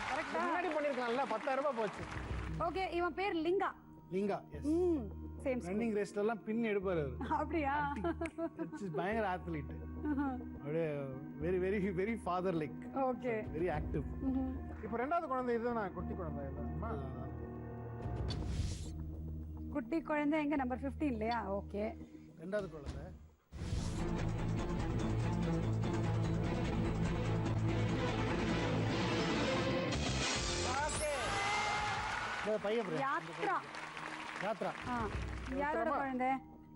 கரெக்ட்டா? முன்னாடி பண்ணிருக்கலாம்ல. 10,000 ரூபாய் போச்சு. ஓகே, இவன் பேர் Linga. Linga. Yes. Same running ரேஸ்ல எல்லாம் பின் எடுப்பாரு அவரு. அப்படியா? பயங்கர ஆத்லீட். அப்படியே very very very father like. Okay, very active. இப்போ ரெண்டாவது குழந்தை இதுதான், குட்டி குழந்தை இதுதான். குட்டி குழந்தை எங்க? நம்பர் 15 இல்லையா? ஓகே. ரெண்டாவது குழந்தை. பையன் யாத்ரா. யாத்ரா. யாரோட குழந்தை?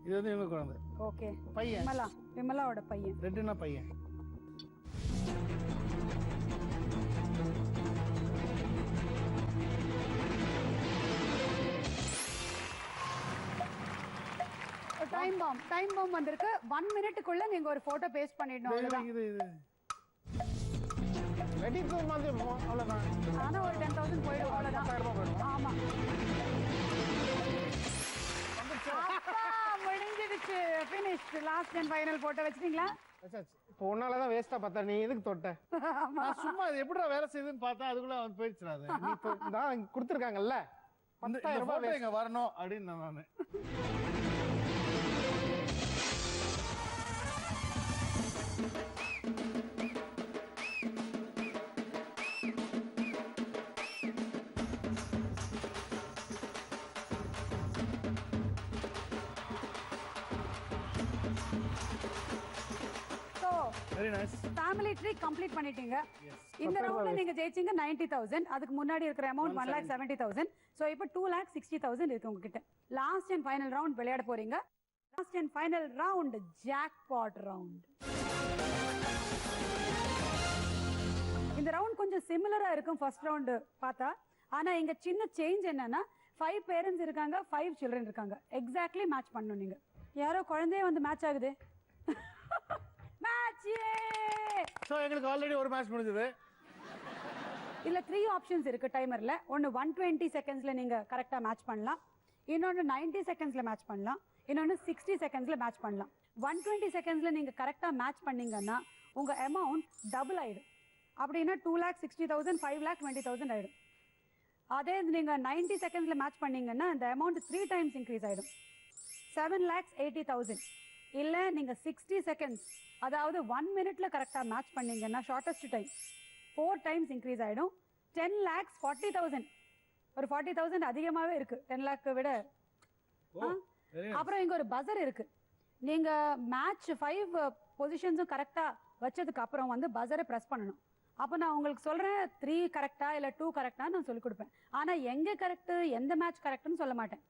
இது வந்து இவங்க குழந்தை. ஓகே. பையன். விமலாவோட பையன். ரெண்டுனா பையன். டைம் பாம் வந்திருக்கு. 1 மினிட்டுக்குள்ள நீங்க ஒரு போட்டோ பேஸ்ட் பண்ணிடணும். அவ்வளவுதான். இது ரெடி டு மாதிரி அவ்வளவுதான். ஆனா ஒரு 10,000 போயிடும். அவ்வளவுதான். 10,000 ரூபாய் போயிடும். ஆமா. அப்பா, முடிஞ்சிடுச்சு. Finish. Last and final photo வச்சிட்டீங்களா? இப்போ உன்னால தான் வேஸ்டா பார்த்தா. நீ எதுக்கு தொட்ட? நான் சும்மா இது எப்படிடா வேலை செய்யுதுன்னு பார்த்தா அதுக்குள்ள அவன் போயிடுச்சுடா. அது நீ இப்போ தான் கொடுத்துருக்காங்கல்ல, 10,000 ரூபாய் போட்டோ இங்க வரணும் அப்படின்னு நானு. Very nice. Family tree complete பண்ணிட்டீங்க. இந்த ரவுண்ட்ல நீங்க ஜெயிச்சீங்க 90,000. அதுக்கு முன்னாடி இருக்கிற அமௌண்ட் 1,70,000. சோ இப்போ 2,60,000 இருக்கு உங்ககிட்ட. லாஸ்ட் அண்ட் ஃபைனல் ரவுண்ட் விளையாட போறீங்க. Last and final round jackpot round. இந்த ரவுண்ட் கொஞ்சம் சிமிலரா இருக்கும் ஃபர்ஸ்ட் ரவுண்ட் பார்த்தா. ஆனா இங்க சின்ன சேஞ்ச் என்னன்னா 5 பேரண்ட்ஸ் இருக்காங்க, 5 சில்ட்ரன் இருக்காங்க. எக்ஸாக்ட்லி மேட்ச் பண்ணணும் நீங்க. யாரோ குழந்தையே வந்து மேட்ச் ஆகுது. மேட்ச். சோ எங்களுக்கு ஆல்ரெடி ஒரு மேட்ச் முடிஞ்சது. இதில் 3 ஆப்ஷன்ஸ் இருக்குது டைமரில். ஒன்று 120 செகண்ட்ஸில் நீங்கள் கரெக்டாக மேட்ச் பண்ணலாம், இன்னொன்று 90 செகண்ட்ஸில் மேட்ச் பண்ணலாம், இன்னொன்று 60 செகண்ட்ஸில் மேட்ச் பண்ணலாம். 120 செகண்ட்ஸில் நீங்கள் கரெக்டாக மேட்ச் பண்ணீங்கன்னா உங்கள் அமௌண்ட் டபுள் ஆகிடும். அப்படின்னா 2,60,000 5,20,000 ஆகிடும். அதே நீங்கள் 90 செகண்ட்ஸில் மேட்ச் பண்ணீங்கன்னா அந்த அமௌண்ட் 3 டைம்ஸ் இன்க்ரீஸ் ஆகிடும், 7,80,000. இல்லை நீங்கள் 60 செகண்ட்ஸ் அதாவது 1 மினிட்ல கரெக்டாக மேட்ச் பண்ணீங்கன்னா ஷார்ட்டஸ்ட் டைம் 4 டைம்ஸ் இன்க்ரீஸ் ஆகிடும், 10,40,000. ஒரு 40,000 அதிகமாகவே இருக்குது 10 lakh விட. அப்புறம் இங்கே ஒரு பஸர் இருக்குது. நீங்கள் மேட்ச் 5 பொசிஷன்ஸும் கரெக்டாக வச்சதுக்கு அப்புறம் வந்து பஸரை ப்ரெஸ் பண்ணணும். அப்போ நான் உங்களுக்கு சொல்கிறேன் 3 கரெக்டா இல்லை 2 கரெக்டா நான் சொல்லிக் கொடுப்பேன். ஆனால் எங்கே கரெக்டு எந்த மேட்ச் கரெக்டுன்னு சொல்ல மாட்டேன்.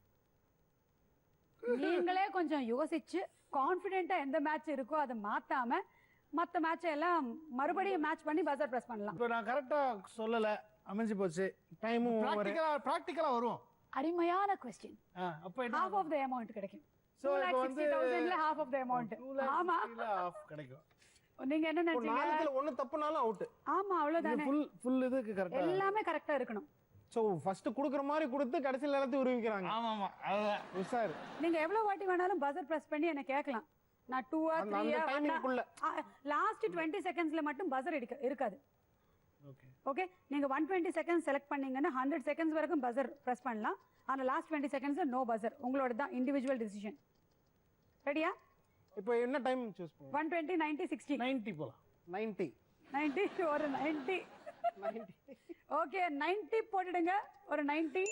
நீங்களே கொஞ்சம் யோசிச்சு கான்ஃபிடென்ட்டாக எந்த மேட்ச் இருக்கோ அதை மாற்றாம மற்ற மேட்சை எல்லாம் மறுபடியும் மேட்ச் பண்ணி பஸர் ப்ரெஸ் பண்ணலாம். இப்போ நான் கரெக்டாக சொல்லலை, அமைஞ்சு போச்சு. டைமும் ப்ராக்டிக்கலாக வரும். அருமையான கொஸ்டின். அப்போ half of the amount கிடைக்கும். So, இப்போ வந்து 2,60,000ல half of the amount. ஆமா, half கிடைக்கும். நீங்க என்ன நினைச்சீங்க? நாலுல ஒண்ணு தப்புனாலும் அவுட். ஆமா, அவ்வளவுதானே. ஃபுல் இதுக்கு கரெக்டா எல்லாமே கரெக்டா இருக்கணும். சோ ஃபர்ஸ்ட் குடுக்குற மாதிரி கொடுத்து கடைசில எல்லாத்தையும் உருவிக்கிறாங்க. ஆமா அதுதான் உஷார். நீங்க எவ்வளவு வாட்டி வேணாலும் பஸர் பிரஸ் பண்ணி என்ன கேட்கலாம். நான் 2 or 3 அந்த டைமிங்குள்ள லாஸ்ட் 20 செகண்ட்ஸ்ல மட்டும் பஸர் இருக்காது. ஓகே, நீங்க 120 செகண்ட்ஸ் செலக்ட் பண்ணீங்கன்னா 100 செகண்ட்ஸ் வரைக்கும் பஸர் பிரஸ் பண்ணலாம். ஆனா லாஸ்ட் 20 செகண்ட்ஸ்ல நோ பஸர். உங்களோட தான் இண்டிவிஜுவல் டிசிஷன். ரெடியா? இப்போ என்ன டைம் சூஸ் பண்ணுங்க? 120 90 60 90 போலாம். 90 ஒரு 90. ஓகே, 90 போட்டுடுங்க. ஒரு 90.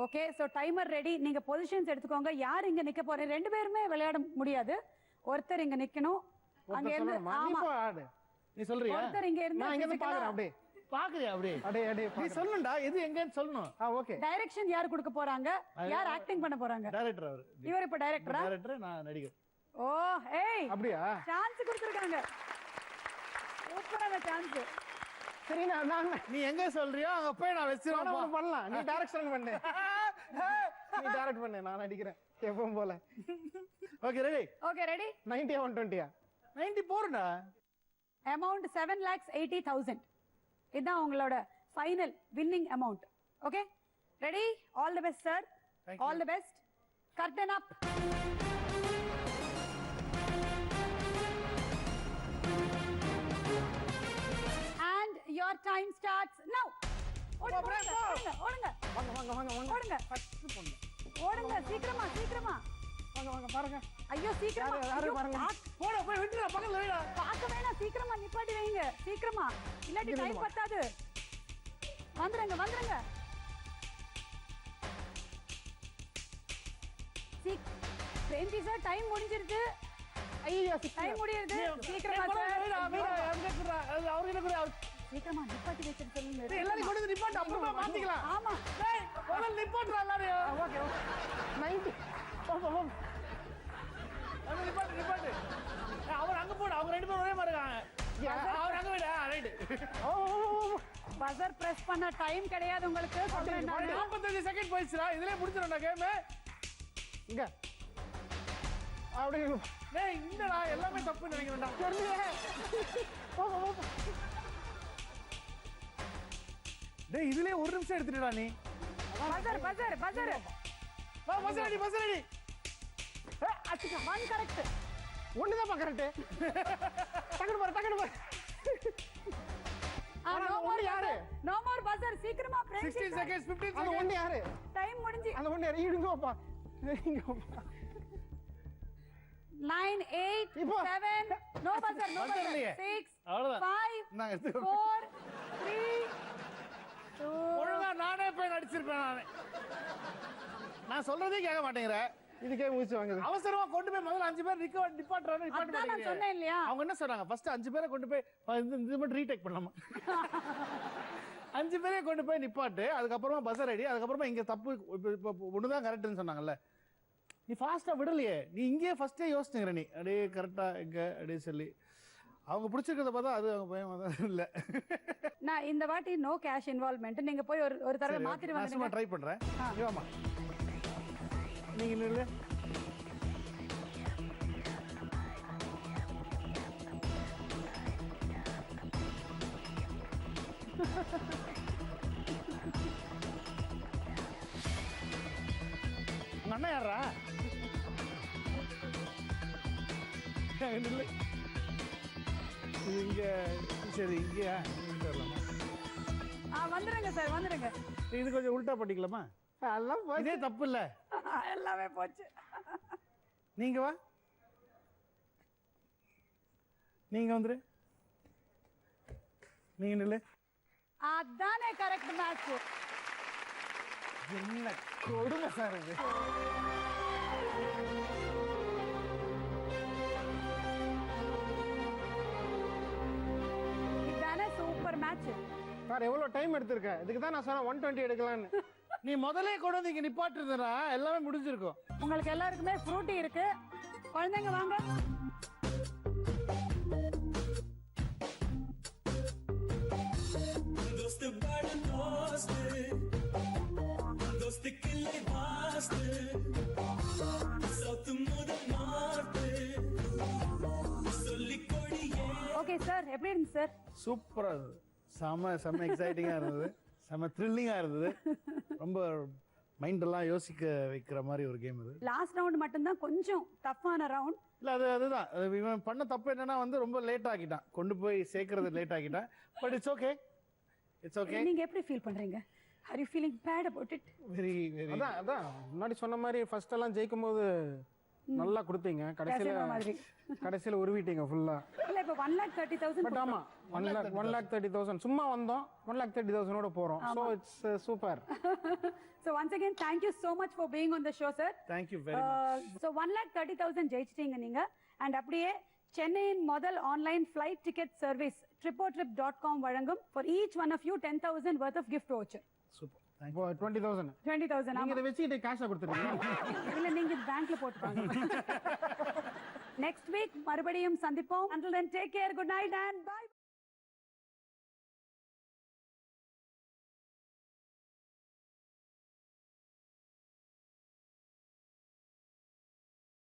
Okay, so timer ready. நீங்க பொசிஷன்ஸ் எடுத்துக்கோங்க. யார் இங்க நிக்க போறீங்க? 2 பேருமே விளையாட முடியாது. ஒருத்தர் இங்க நிக்கணும். அங்க இருந்து ஆமா நீ சொல்றியா? ஒருத்தர் இங்க இருந்து நான் இங்க இருந்து பாக்குறேன். அப்படியே பாக்குறியா? அப்படியே அப்படியே நீ சொல்லணும்டா, எது எங்கன்னு சொல்லணும். ஓகே. டைரக்ஷன் யார் கொடுக்க போறாங்க? யார் ஆக்டிங் பண்ண போறாங்க? டைரக்டர் அவர். இவர் இப்ப டைரக்டரா? டைரக்டர், நான் நடிகர். ஓ, ஏய் அப்படியா? சான்ஸ் கொடுத்திருக்காங்க. சூப்பரான சான்ஸ். சரி, நான் நீ எங்க சொல்றியோ அங்க போய் நான் வெச்சிரோம் பண்ணலாம். நீ டைரக்ஷன் பண்ணு. நீ டைரக்ட் பண்ணு, நான் நடிக்கிறேன் எப்பவும் போல. Okay, ready? Okay, ready? 90 120 90 போறடா. அமௌண்ட் 7,80,000. இதுதான் உங்களோட final winning amount. Okay, ready? All the best sir. All the best. Curtain up. And your time starts now. ஓடுங்க ஓடுங்க ஓடுங்க ஓடுங்க சீக்கிரமா. வாங்க பாருங்க. ஐயோ சீக்கிரமா. யாரு பாருங்க. போடா, போய் விட்டுடா, பக்கத்துல வைடா. பார்க்க வேணாம், சீக்கிரமா நிப்பாட்டி வைங்க. சீக்கிரமா, இல்லாட்டி டைம் பத்தாது. வந்துருங்க. பிரேம்ஜி சார், டைம் முடிஞ்சிருச்சு. ஐயோ, டைம் முடியுது. சீக்கிரமா சார். அவர்கிட்ட கூட சீக்கிரமா நிப்பாட்டி வச்சிட்டு சொல்லுங்க. எல்லாரும் கொண்டு வந்து நிப்பாட்டு, அப்புறமா மாத்திக்கலாம். ஆமா, முதல்ல நிப்பாட்டுறா எல்லாரையும். ஓகே 90 நிப்பாட்டு. அவர் அங்க போடு, அவங்க 2 பேரும் ஒரே மாதிரி இருக்காங்க. அவர் அங்க விட. ரைட். பஸர் பிரஸ் பண்ண டைம் கிடையாது உங்களுக்கு. சொல்றேன் நான். 45 செகண்ட் போயிடுச்சுடா. இதுலயே முடிச்சிரண்டா கேம். இங்க அப்படியே. டேய், என்னடா எல்லாமே தப்பு நினைக்கிறேன்டா. டேய், இதுலயே 1 நிமிஷம் எடுத்துட்டடா நீ. பஸர் வா, பஸ் ரெடி. அச்சுக்க 1 கரெக்ட். ஒண்ணுதான் கரெக்ட். டக்குனு பாரு. No more buzzer. சீக்கிரமா 16 செகண்ட்ஸ் 15 அந்த ஒண்ணு யாரு? டைம் முடிஞ்சு. அந்த ஒண்ணு யாரு? இடுங்கப்பா. 9 8 இப்போ 7 நோ பஸர். 6 அவ்வளவுதான். 5 நான் எடுத்து 4 3 2 ஒழுங்கா நானே போய் நடிச்சிருப்பேன். நான் சொல்றதே கேட்க மாட்டேங்கிற. இதுக்கே மூச்சு வாங்குது. அவசரமா கொண்டு போய் முதல்ல 5 பேர் நிப்பாட்டுறானே. அதான் நான் சொன்னேன் இல்லையா? அவங்க என்ன சொன்னாங்க? ஃபர்ஸ்ட் 5 பேரை கொண்டு போய் இது மட்டும் ரீடேக் பண்ணலாமா? 5 பேரே கொண்டு போய் நிப்பாட்டு, அதுக்கப்புறமா பஸர் ரெடி, அதுக்கப்புறமா இங்க தப்பு ஒண்ணுதான் கரெக்ட்னு சொன்னாங்கல்ல. நீ ஃபாஸ்டா விடலையே. நீ இங்கே ஃபர்ஸ்டே யோசிச்சுங்கிற. நீ அப்படியே கரெக்டா இங்க அப்படியே சொல்லி அவங்க பிடிச்சிருக்கிறத பார்த்தா அது அவங்க பயம் இல்ல. நான் இந்த வாட்டி நோ கேஷ் இன்வால்வ்மெண்ட். நீங்க போய் ஒரு தடவை மாத்திட்டு நான் சும்மா வந்துருங்க. ட்ரை பண்றேன். ஆமா, நீங்க நில்லு. இல்லை இது இங்க சரி இங்கேயா இங்க வரலாமா வந்துருங்க சார் வந்துருங்க. இது கொஞ்சம் உல்டா பண்ணிக்கலாமா? எல்லாம் இதே தப்பு இல்ல. எல்லாமே போச்சு. நீங்க வா, நீங்க வந்துரு, நீங்க நில்லு. அதானே கரெக்ட் மேட்ச். என்ன கொடுமை சார் இது. இதானே சூப்பர் மேட்ச். சார் எவ்வளோ டைம் எடுத்திருக்க? இதுக்கு தான் நான் சொன்னேன் 120 எடுக்கலான்னு. நீ முதலே கொண்டு வந்து இங்க நிப்பாட்டுறதுனா எல்லாமே முடிஞ்சிருக்கும். உங்களுக்கு எல்லாருக்குமே ஃப்ரூட்டி இருக்கு. குழந்தைங்க வாங்க. ஓகே சார், எப்படி இருந்துச்சு சார்? சூப்பரா இருந்தது. செம எக்ஸைட்டிங்கா இருந்தது, செம த்ரில்லிங்கா இருந்தது. ரொம்ப மைண்டெல்லாம் யோசிக்க வைக்கிற மாதிரி ஒரு கேம் இது. லாஸ்ட் ரவுண்ட் மட்டும்தான் கொஞ்சம் டஃப்பான ரவுண்ட். இல்லை அதுதான் இவன் பண்ண தப்பு என்னன்னா வந்து ரொம்ப லேட் ஆக்கிட்டான், கொண்டு போய் சேர்க்கறது லேட் ஆக்கிட்டான். But it's okay, it's okay. நீங்க எப்படி ஃபீல் பண்றீங்க? Are you feeling bad about it? Very very. அதான் முன்னாடி சொன்ன மாதிரி ஃபர்ஸ்ட் எல்லாம் ஜெயிக்கும் போது நல்லா கொடுத்தீங்க, கடைசியில உருவிட்டீங்க ஃபுல்லா. இல்ல இப்ப 1,30,000. பட் ஆமா 1,30,000 சும்மா வந்தோம், 1,30,000 போறோம். So it's super. So once again, thank you so much for being on the show, sir. Thank you very much. So 1,30,000 ஜெயிச்சிட்டீங்க நீங்க. அண்ட் அப்படியே சென்னையின் முதல் online flight ticket service tripotrip.com வழங்கும் for each one of you 10,000 worth of gift voucher. Super. இப்போ 20,000 20,000. நீங்க இதை வச்சுக்கிட்டு கேஷா கொடுத்துருக்கீங்க. இல்ல நீங்க பேங்க்ல போட்டுப்பாங்க. நெக்ஸ்ட் வீக் மறுபடியும் சந்திப்போம். Until then, take care, good night and bye.